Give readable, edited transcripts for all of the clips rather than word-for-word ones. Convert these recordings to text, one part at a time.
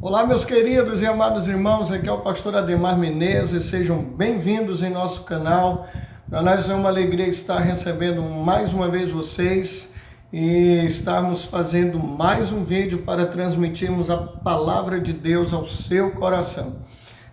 Olá, meus queridos e amados irmãos, aqui é o pastor Ademar Menezes, sejam bem-vindos em nosso canal. Para nós é uma alegria estar recebendo mais uma vez vocês e estarmos fazendo mais um vídeo para transmitirmos a palavra de Deus ao seu coração.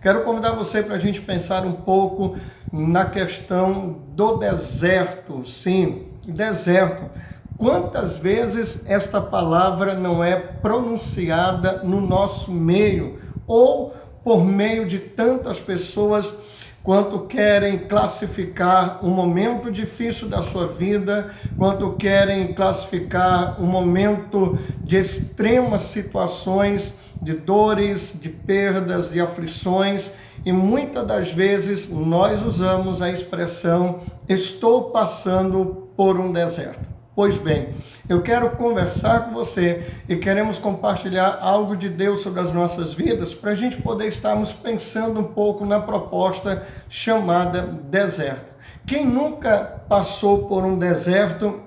Quero convidar você para a gente pensar um pouco na questão do deserto. Sim, deserto. Quantas vezes esta palavra não é pronunciada no nosso meio ou por meio de tantas pessoas quanto querem classificar um momento difícil da sua vida, quanto querem classificar um momento de extremas situações, de dores, de perdas, de aflições, e muitas das vezes nós usamos a expressão estou passando por um deserto. Pois bem, eu quero conversar com você e queremos compartilhar algo de Deus sobre as nossas vidas para a gente poder estarmos pensando um pouco na proposta chamada deserto. Quem nunca passou por um deserto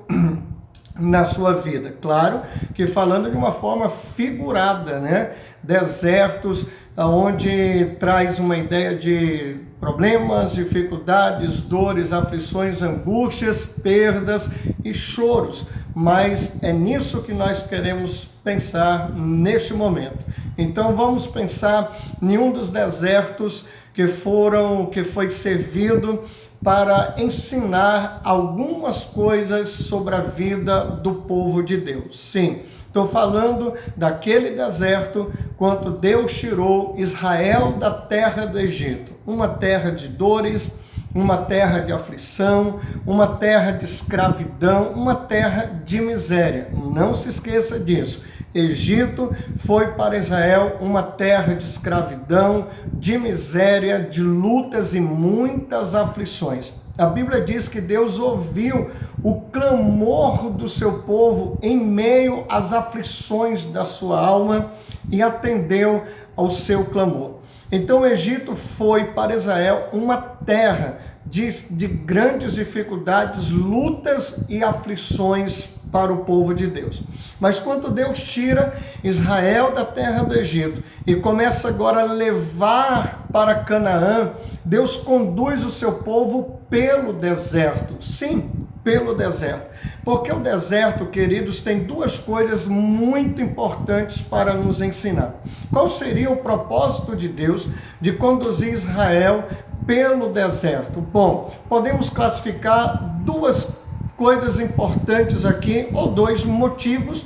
na sua vida? Claro que falando de uma forma figurada, né? Desertos onde traz uma ideia de problemas, dificuldades, dores, aflições, angústias, perdas e choros. Mas é nisso que nós queremos pensar neste momento. Então vamos pensar em um dos desertos que foi servido para ensinar algumas coisas sobre a vida do povo de Deus. Sim, estou falando daquele deserto quando Deus tirou Israel da terra do Egito, uma terra de dores, uma terra de aflição, uma terra de escravidão, uma terra de miséria. Não se esqueça disso. Egito foi para Israel uma terra de escravidão, de miséria, de lutas e muitas aflições. A Bíblia diz que Deus ouviu o clamor do seu povo em meio às aflições da sua alma e atendeu ao seu clamor. Então o Egito foi para Israel uma terra de grandes dificuldades, lutas e aflições para o povo de Deus. Mas quando Deus tira Israel da terra do Egito e começa agora a levar para Canaã, Deus conduz o seu povo pelo deserto. Sim, pelo deserto. Porque o deserto, queridos, tem duas coisas muito importantes para nos ensinar. Qual seria o propósito de Deus de conduzir Israel pelo deserto? Bom, podemos classificar duas coisas importantes aqui, ou dois motivos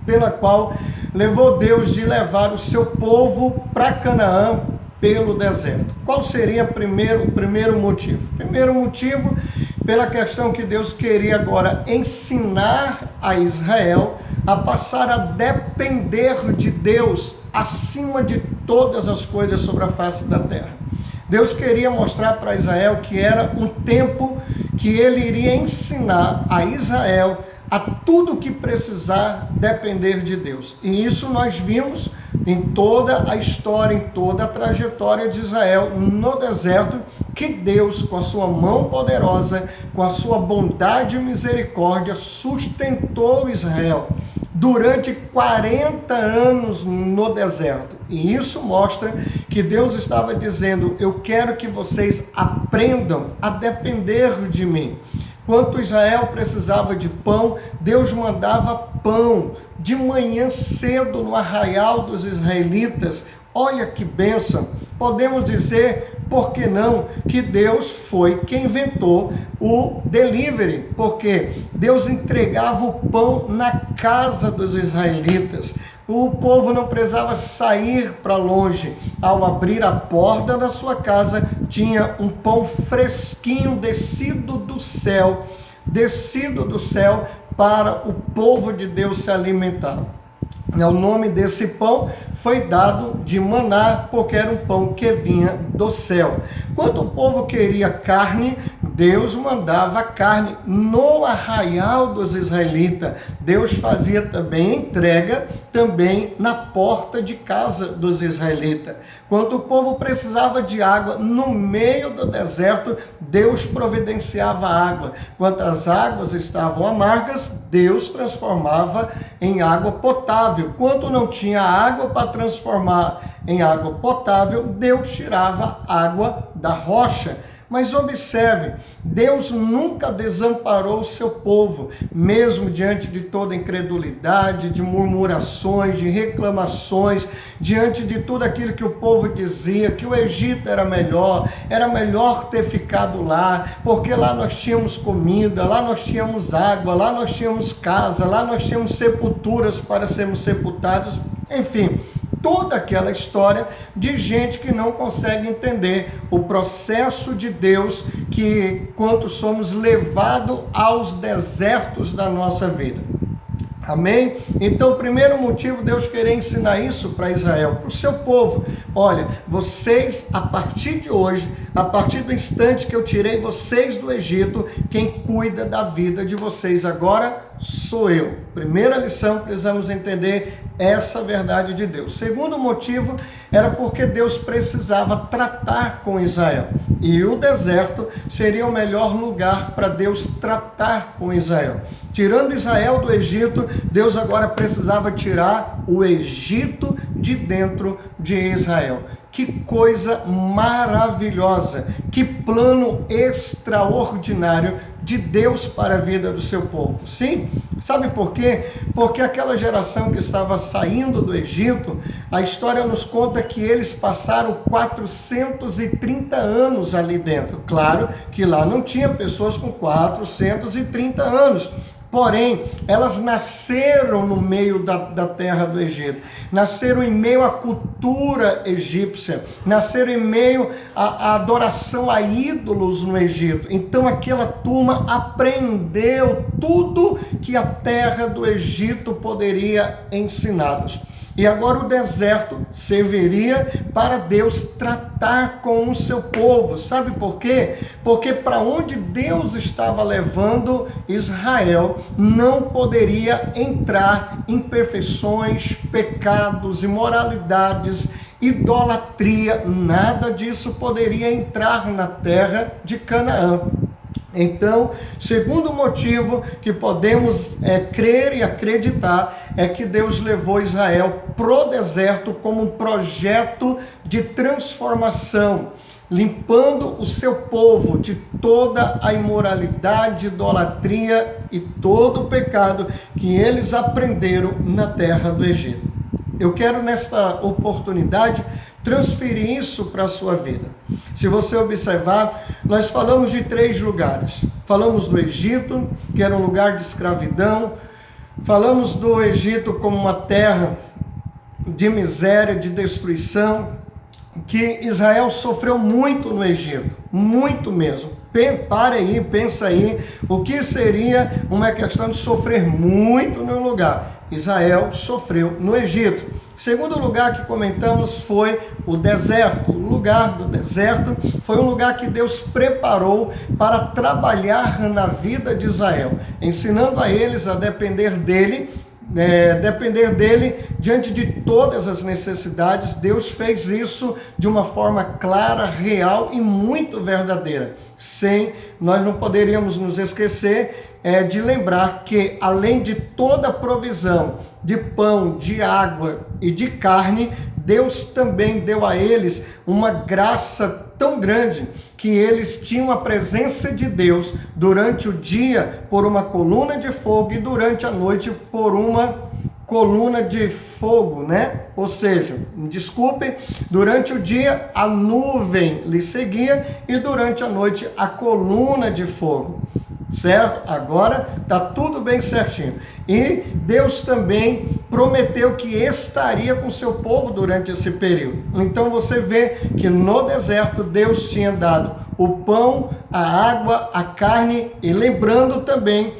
pela qual levou Deus de levar o seu povo para Canaã pelo deserto. Qual seria o primeiro motivo? Primeiro motivo, pela questão que Deus queria agora ensinar a Israel a passar a depender de Deus acima de todas as coisas sobre a face da terra. Deus queria mostrar para Israel que era um tempo que ele iria ensinar a Israel a tudo que precisar depender de Deus. E isso nós vimos em toda a história, em toda a trajetória de Israel no deserto, que Deus, com a sua mão poderosa, com a sua bondade e misericórdia, sustentou Israel durante 40 anos no deserto. E isso mostra que Deus estava dizendo: eu quero que vocês aprendam a depender de mim. Quando Israel precisava de pão, Deus mandava pão de manhã cedo no arraial dos israelitas. Olha que bênção! Podemos dizer, por que não, que Deus foi quem inventou o delivery, porque Deus entregava o pão na casa dos israelitas. O povo não precisava sair para longe. Ao abrir a porta da sua casa, tinha um pão fresquinho descido do céu para o povo de Deus se alimentar. O nome desse pão foi dado de maná, porque era um pão que vinha do céu. Quando o povo queria carne, Deus mandava carne no arraial dos israelitas. Deus fazia também entrega também na porta de casa dos israelitas. Quando o povo precisava de água no meio do deserto, Deus providenciava água. Quando as águas estavam amargas, Deus transformava em água potável. Quando não tinha água para transformar em água potável, Deus tirava água da rocha. Mas observe, Deus nunca desamparou o seu povo, mesmo diante de toda incredulidade, de murmurações, de reclamações, diante de tudo aquilo que o povo dizia, que o Egito era melhor ter ficado lá, porque lá nós tínhamos comida, lá nós tínhamos água, lá nós tínhamos casa, lá nós tínhamos sepulturas para sermos sepultados, enfim. Toda aquela história de gente que não consegue entender o processo de Deus, que quando somos levados aos desertos da nossa vida. Amém? Então, o primeiro motivo, Deus querer ensinar isso para Israel, para o seu povo. Olha, vocês, a partir de hoje, a partir do instante que eu tirei vocês do Egito, quem cuida da vida de vocês agora sou eu. Primeira lição, precisamos entender essa verdade de Deus. Segundo motivo, era porque Deus precisava tratar com Israel. E o deserto seria o melhor lugar para Deus tratar com Israel. Tirando Israel do Egito, Deus agora precisava tirar o Egito de dentro de Israel. Que coisa maravilhosa, que plano extraordinário de Deus para a vida do seu povo. Sim, sabe por quê? Porque aquela geração que estava saindo do Egito, a história nos conta que eles passaram 430 anos ali dentro. Claro que lá não tinha pessoas com 430 anos. Porém, elas nasceram no meio da terra do Egito, nasceram em meio à cultura egípcia, nasceram em meio à adoração a ídolos no Egito. Então aquela turma aprendeu tudo que a terra do Egito poderia ensiná-los. E agora o deserto serviria para Deus tratar com o seu povo. Sabe por quê? Porque para onde Deus estava levando Israel, não poderia entrar imperfeições, pecados, imoralidades, idolatria, nada disso poderia entrar na terra de Canaã. Então, segundo motivo que podemos crer e acreditar é que Deus levou Israel pro deserto como um projeto de transformação, limpando o seu povo de toda a imoralidade, idolatria e todo o pecado que eles aprenderam na terra do Egito. Eu quero nesta oportunidade transferir isso para a sua vida. Se você observar, nós falamos de 3 lugares. Falamos do Egito, que era um lugar de escravidão. Falamos do Egito como uma terra de miséria, de destruição, que Israel sofreu muito no Egito, muito mesmo. Para aí, pensa aí, o que seria uma questão de sofrer muito no lugar. Israel sofreu no Egito. Segundo lugar que comentamos foi o deserto. O lugar do deserto foi um lugar que Deus preparou para trabalhar na vida de Israel, ensinando a eles a depender dele diante de todas as necessidades. Deus fez isso de uma forma clara, real e muito verdadeira. Nós não poderíamos nos esquecer de lembrar que, além de toda a provisão de pão, de água e de carne, Deus também deu a eles uma graça tão grande que eles tinham a presença de Deus durante o dia por uma coluna de fogo e durante a noite por uma coluna de fogo, né? Ou seja, desculpem, durante o dia a nuvem lhe seguia e durante a noite a coluna de fogo. Certo? Agora está tudo bem certinho. E Deus também prometeu que estaria com seu povo durante esse período. Então você vê que no deserto Deus tinha dado o pão, a água, a carne, e lembrando também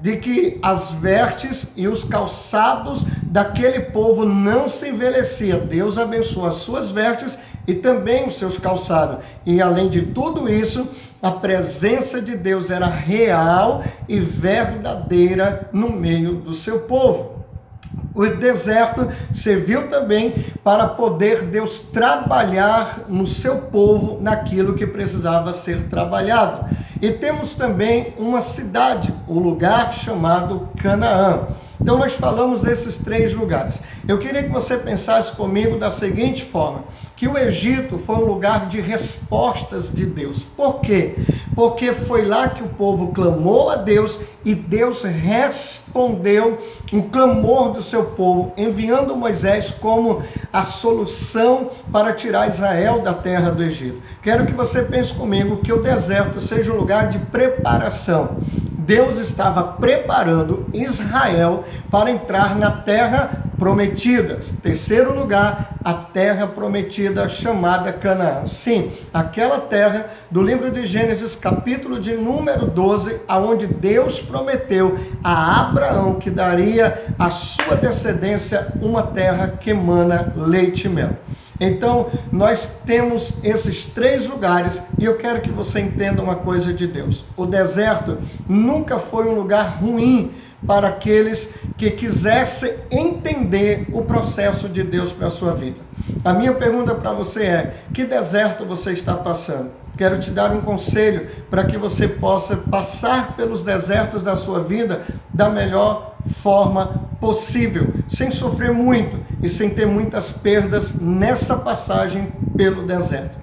de que as vestes e os calçados daquele povo não se envelheciam. Deus abençoou as suas vestes e também os seus calçados. E além de tudo isso, a presença de Deus era real e verdadeira no meio do seu povo. O deserto serviu também para poder Deus trabalhar no seu povo naquilo que precisava ser trabalhado. E temos também uma cidade, o lugar chamado Canaã. Então nós falamos desses 3 lugares. Eu queria que você pensasse comigo da seguinte forma, que o Egito foi um lugar de respostas de Deus. Por quê? Porque foi lá que o povo clamou a Deus e Deus respondeu o clamor do seu povo, enviando Moisés como a solução para tirar Israel da terra do Egito. Quero que você pense comigo que o deserto seja um lugar de preparação. Deus estava preparando Israel para entrar na terra prometida. Terceiro lugar, a terra prometida chamada Canaã. Sim, aquela terra do livro de Gênesis, capítulo de número 12, aonde Deus prometeu a Abraão que daria à sua descendência uma terra que emana leite e mel. Então, nós temos esses 3 lugares e eu quero que você entenda uma coisa de Deus. O deserto nunca foi um lugar ruim para aqueles que quisessem entender o processo de Deus para a sua vida. A minha pergunta para você é, que deserto você está passando? Quero te dar um conselho para que você possa passar pelos desertos da sua vida da melhor forma possível, sem sofrer muito e sem ter muitas perdas nessa passagem pelo deserto.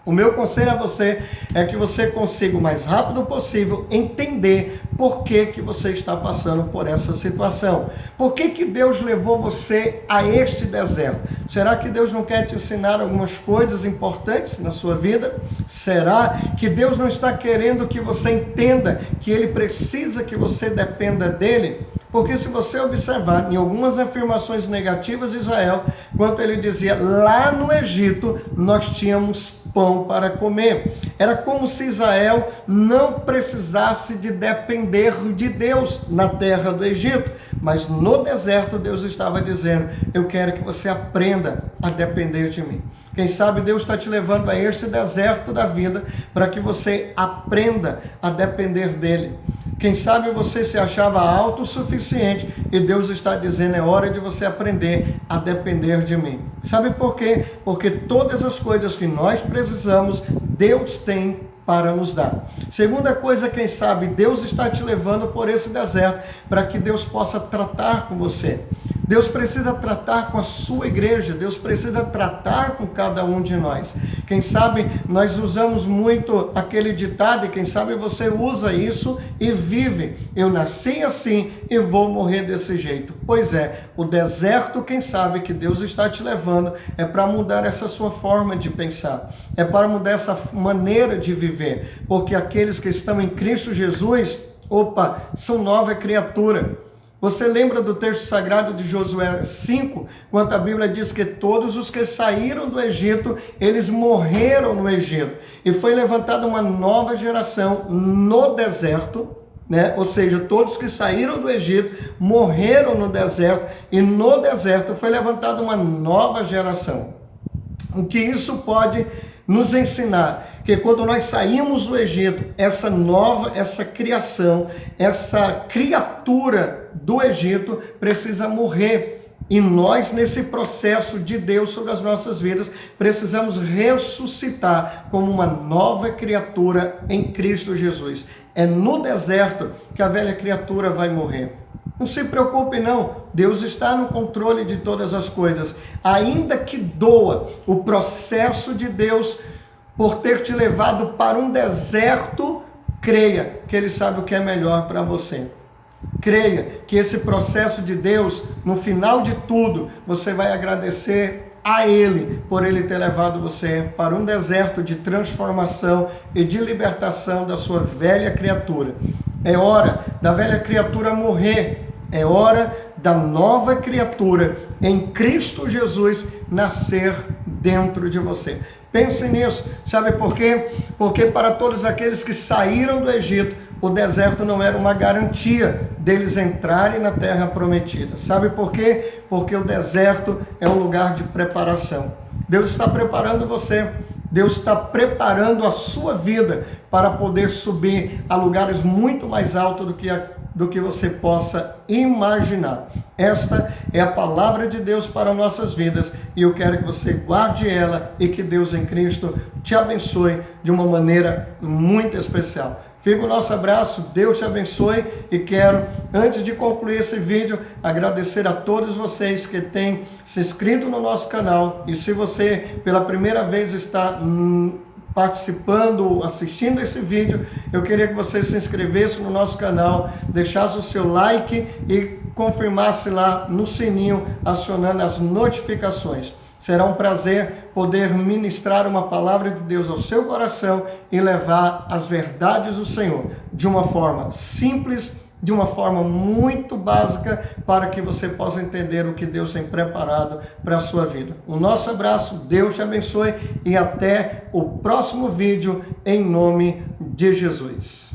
O meu conselho a você é que você consiga o mais rápido possível entender por que você está passando por essa situação. Por que Deus levou você a este deserto? Será que Deus não quer te ensinar algumas coisas importantes na sua vida? Será que Deus não está querendo que você entenda que Ele precisa que você dependa dEle? Porque se você observar em algumas afirmações negativas de Israel, quando ele dizia, lá no Egito nós tínhamos pão para comer. Era como se Israel não precisasse de depender de Deus na terra do Egito. Mas no deserto Deus estava dizendo, eu quero que você aprenda a depender de mim. Quem sabe Deus está te levando a esse deserto da vida para que você aprenda a depender dEle. Quem sabe você se achava autossuficiente e Deus está dizendo, é hora de você aprender a depender de mim. Sabe por quê? Porque todas as coisas que nós precisamos, Deus tem para nos dar. Segunda coisa, quem sabe, Deus está te levando por esse deserto para que Deus possa tratar com você. Deus precisa tratar com a sua igreja, Deus precisa tratar com cada um de nós. Quem sabe nós usamos muito aquele ditado e quem sabe você usa isso e vive. Eu nasci assim e vou morrer desse jeito. Pois é, o deserto, quem sabe que Deus está te levando é para mudar essa sua forma de pensar. É para mudar essa maneira de viver. Porque aqueles que estão em Cristo Jesus, são nova criatura. Você lembra do texto sagrado de Josué 5, quando a Bíblia diz que todos os que saíram do Egito, eles morreram no Egito. E foi levantada uma nova geração no deserto, né? Ou seja, todos que saíram do Egito morreram no deserto. E no deserto foi levantada uma nova geração. O que isso pode nos ensinar? Que quando nós saímos do Egito, essa criação, essa criatura do Egito precisa morrer. E nós, nesse processo de Deus sobre as nossas vidas, precisamos ressuscitar como uma nova criatura em Cristo Jesus. É no deserto que a velha criatura vai morrer. Não se preocupe não, Deus está no controle de todas as coisas. Ainda que doa o processo de Deus por ter te levado para um deserto, creia que Ele sabe o que é melhor para você. Creia que esse processo de Deus, no final de tudo, você vai agradecer a Ele por Ele ter levado você para um deserto de transformação e de libertação da sua velha criatura. É hora da velha criatura morrer. É hora da nova criatura em Cristo Jesus nascer dentro de você. Pense nisso. Sabe por quê? Porque para todos aqueles que saíram do Egito, o deserto não era uma garantia deles entrarem na terra prometida. Sabe por quê? Porque o deserto é um lugar de preparação. Deus está preparando você. Deus está preparando a sua vida para poder subir a lugares muito mais altos do que você possa imaginar. Esta é a palavra de Deus para nossas vidas e eu quero que você guarde ela e que Deus em Cristo te abençoe de uma maneira muito especial. Fica o nosso abraço, Deus te abençoe e quero, antes de concluir esse vídeo, agradecer a todos vocês que têm se inscrito no nosso canal e se você pela primeira vez está participando, assistindo esse vídeo, eu queria que você se inscrevesse no nosso canal, deixasse o seu like e confirmasse lá no sininho, acionando as notificações. Será um prazer poder ministrar uma palavra de Deus ao seu coração e levar as verdades do Senhor de uma forma simples, de uma forma muito básica, para que você possa entender o que Deus tem preparado para a sua vida. O nosso abraço, Deus te abençoe e até o próximo vídeo, em nome de Jesus.